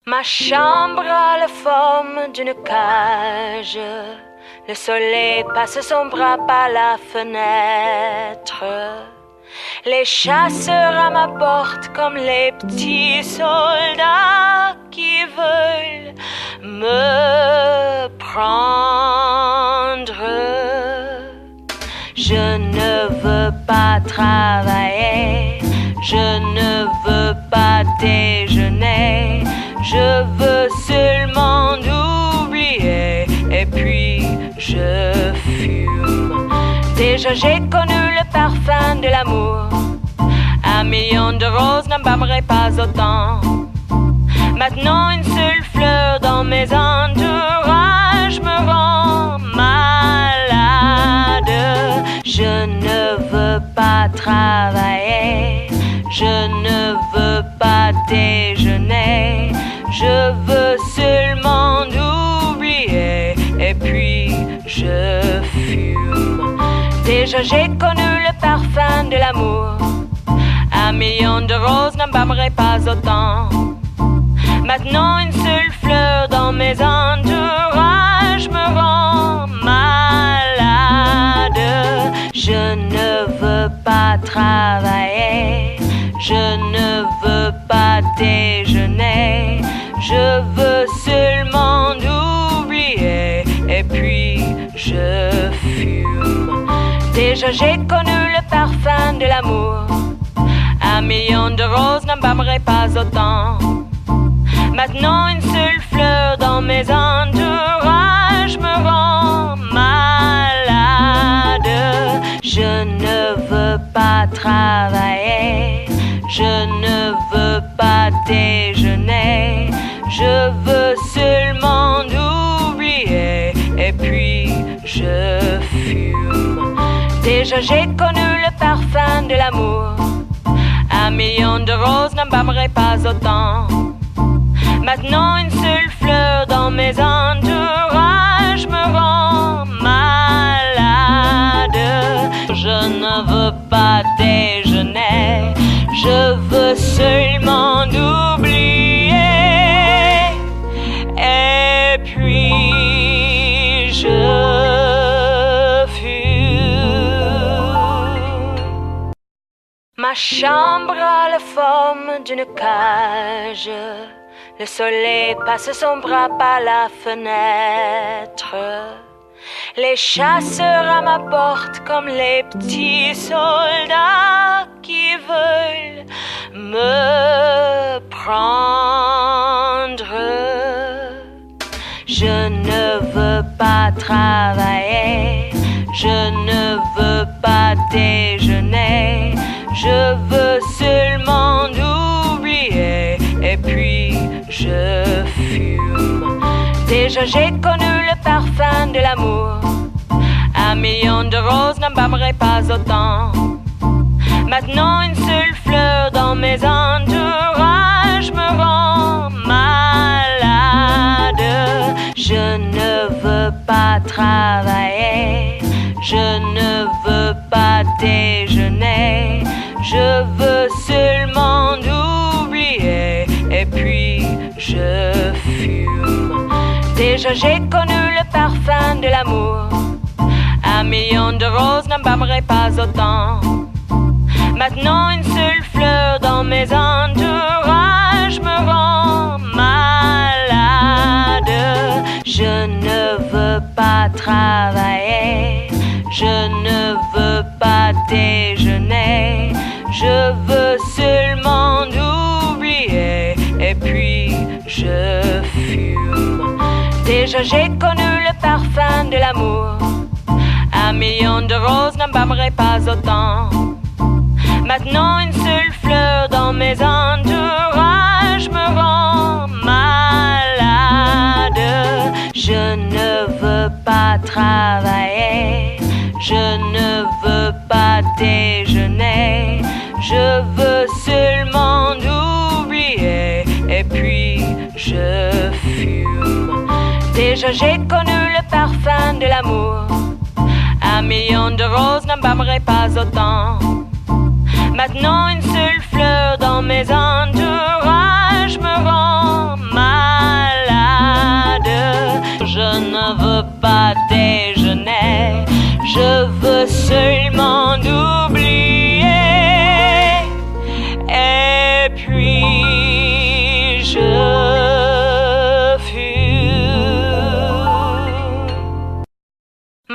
Ma chambre a la forme d'une cage. Le soleil passe son bras par la fenêtre. Les chasseurs à ma porte comme les petits soldats qui veulent me prendre. Je ne veux pas travailler, je ne veux pas déjeuner, je veux seulement oublier et puis je fume. Déjà j'ai connu le parfum de l'amour, 1 million de roses n'embaumerait pas autant. Maintenant une seule fleur dans mes entourages me rend malade. Je ne veux pas travailler, je ne veux pas déjeuner, je veux seulement oublier et puis je fume. Déjà j'ai connu le parfum de l'amour, 1 million de roses n'embaumerait pas autant. Maintenant une seule fleur dans mes entourages me rend malade. Je ne veux pas travailler, je ne veux pas déjeuner, je veux seulement oublier et puis je fume. Déjà j'ai connu le parfum de l'amour, 1 million de roses n'embaumerait pas autant. Maintenant une seule fleur dans mes entourages me rend malade. Je ne veux pas travailler, je ne veux pas déjeuner, je veux seulement oublier et puis je fume. Déjà j'ai connu le parfum de l'amour, 1 million de roses n'embaumerait pas autant. Maintenant une seule fleur dans mes entourages me rend malade. Je ne veux pas déjeuner, je veux seulement oublier et puis je fume. Ma chambre a la forme d'une cage. Le soleil passe son bras par la fenêtre. Les chasseurs à ma porte comme les petits soldats qui veulent me prendre. Je ne veux pas travailler, je ne veux pas déjeuner, je veux seulement oublier et puis je fume. Déjà j'ai connu le parfum de l'amour, 1 million de roses n'embaumerait pas autant. Maintenant une seule fleur dans mes entourages me rend malade. Je ne veux pas travailler, je ne veux pas déjeuner, je veux seulement oublier et puis je fume. Déjà j'ai connu le parfum de l'amour, 1 million de roses n'embaumerait pas autant. Maintenant une seule fleur dans mes entourages me rend malade. Je ne veux pas travailler, je ne veux pas déjeuner, je veux seulement oublier et puis je fume. Déjà j'ai connu le parfum de l'amour, 1 million de roses n'embaumerait pas autant. Maintenant une seule fleur dans mes entourages me rend malade. Je ne veux pas travailler, je ne veux pas déjeuner, je veux seulement oublier et puis je fume. Déjà j'ai connu le parfum de l'amour, 1 million de roses n'embaumerait pas autant. Maintenant une seule fleur dans mes entourages me rend mal.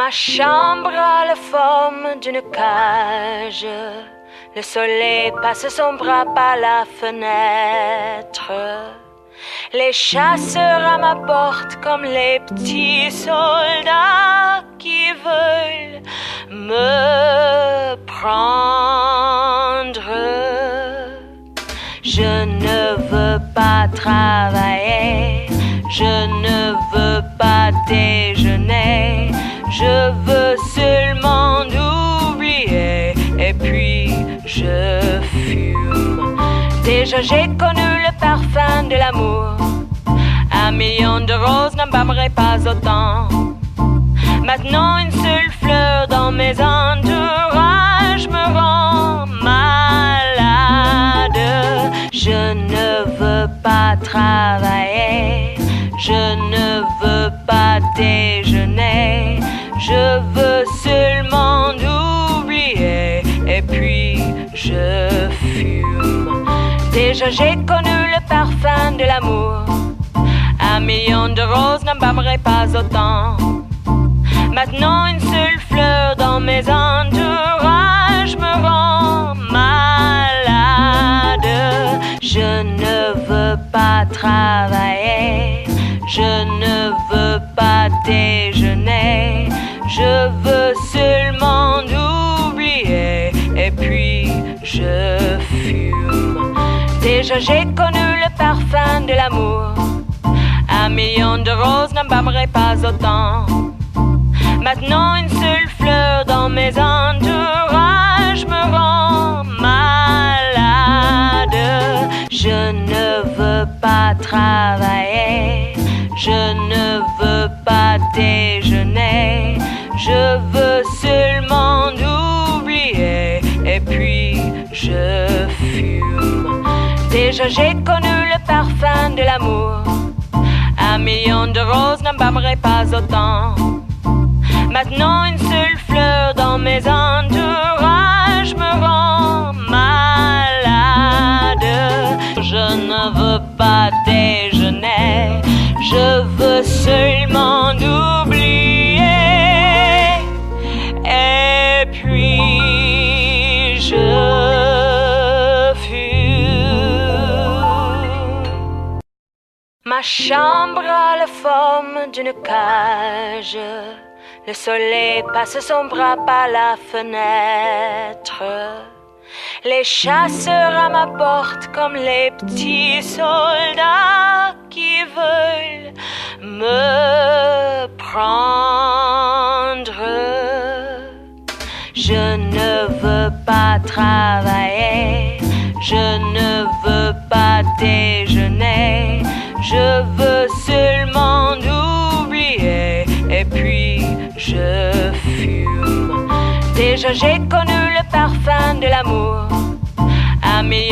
Ma chambre a la forme d'une cage. Le soleil passe son bras par la fenêtre. Les chasseurs à ma porte comme les petits soldats qui veulent me prendre. Je ne veux pas travailler, je ne veux pas déjeuner, je veux seulement oublier et puis je fume. Déjà j'ai connu le parfum de l'amour, 1 million de roses n'embaumerait pas autant. Maintenant une seule fleur dans mes entourages me rend malade. Je ne veux pas travailler, je ne veux pas déjeuner, je veux seulement oublier et puis je fume. Déjà j'ai connu le parfum de l'amour, 1 million de roses n'embaumerait pas autant. Maintenant une seule fleur dans mes entourages me rend malade. Je ne veux pas travailler, je ne veux pas déjeuner, je veux seulement oublier et puis je fume. Déjà j'ai connu le parfum de l'amour, 1 million de roses n'embaumerait pas autant. Maintenant une seule fleur dans mes entourages me rend malade. Je ne veux pas travailler, je ne veux pas déjeuner, je veux seulement oublier et puis je fume. Déjà j'ai connu le parfum de l'amour, 1 million de roses n'embaumerait pas autant. Maintenant une seule fleur dans mes entourages me rend malade. Je ne veux pas déjeuner, je veux seulement oublier et puis je fume. Ma chambre a la forme d'une cage. Le soleil passe son bras par la fenêtre. Les chasseurs à ma porte comme les petits soldats qui veulent me prendre. Je ne veux pas travailler, je ne veux pas déjeuner, je veux seulement oublier et puis je fume. Déjà j'ai connu le parfum de l'amour, 1 million